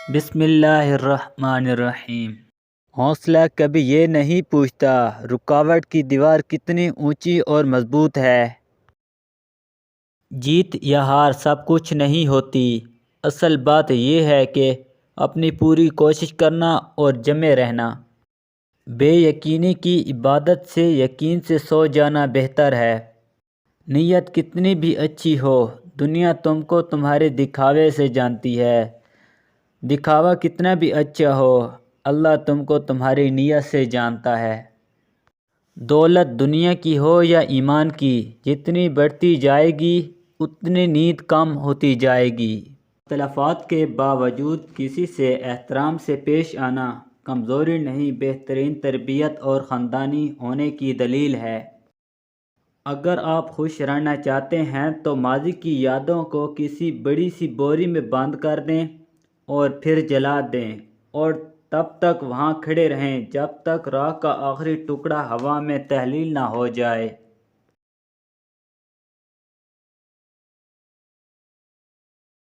بسم اللہ الرحمن الرحیم۔ حوصلہ کبھی یہ نہیں پوچھتا رکاوٹ کی دیوار کتنی اونچی اور مضبوط ہے۔ جیت یا ہار سب کچھ نہیں ہوتی، اصل بات یہ ہے کہ اپنی پوری کوشش کرنا اور جمے رہنا۔ بے یقینی کی عبادت سے یقین سے سو جانا بہتر ہے۔ نیت کتنی بھی اچھی ہو، دنیا تم کو تمہارے دکھاوے سے جانتی ہے۔ دکھاوا کتنا بھی اچھا ہو، اللہ تم کو تمہاری نیت سے جانتا ہے۔ دولت دنیا کی ہو یا ایمان کی، جتنی بڑھتی جائے گی اتنی نیند کم ہوتی جائے گی۔ اختلافات کے باوجود کسی سے احترام سے پیش آنا کمزوری نہیں، بہترین تربیت اور خاندانی ہونے کی دلیل ہے۔ اگر آپ خوش رہنا چاہتے ہیں تو ماضی کی یادوں کو کسی بڑی سی بوری میں بند کر دیں اور پھر جلا دیں، اور تب تک وہاں کھڑے رہیں جب تک راہ کا آخری ٹکڑا ہوا میں تحلیل نہ ہو جائے۔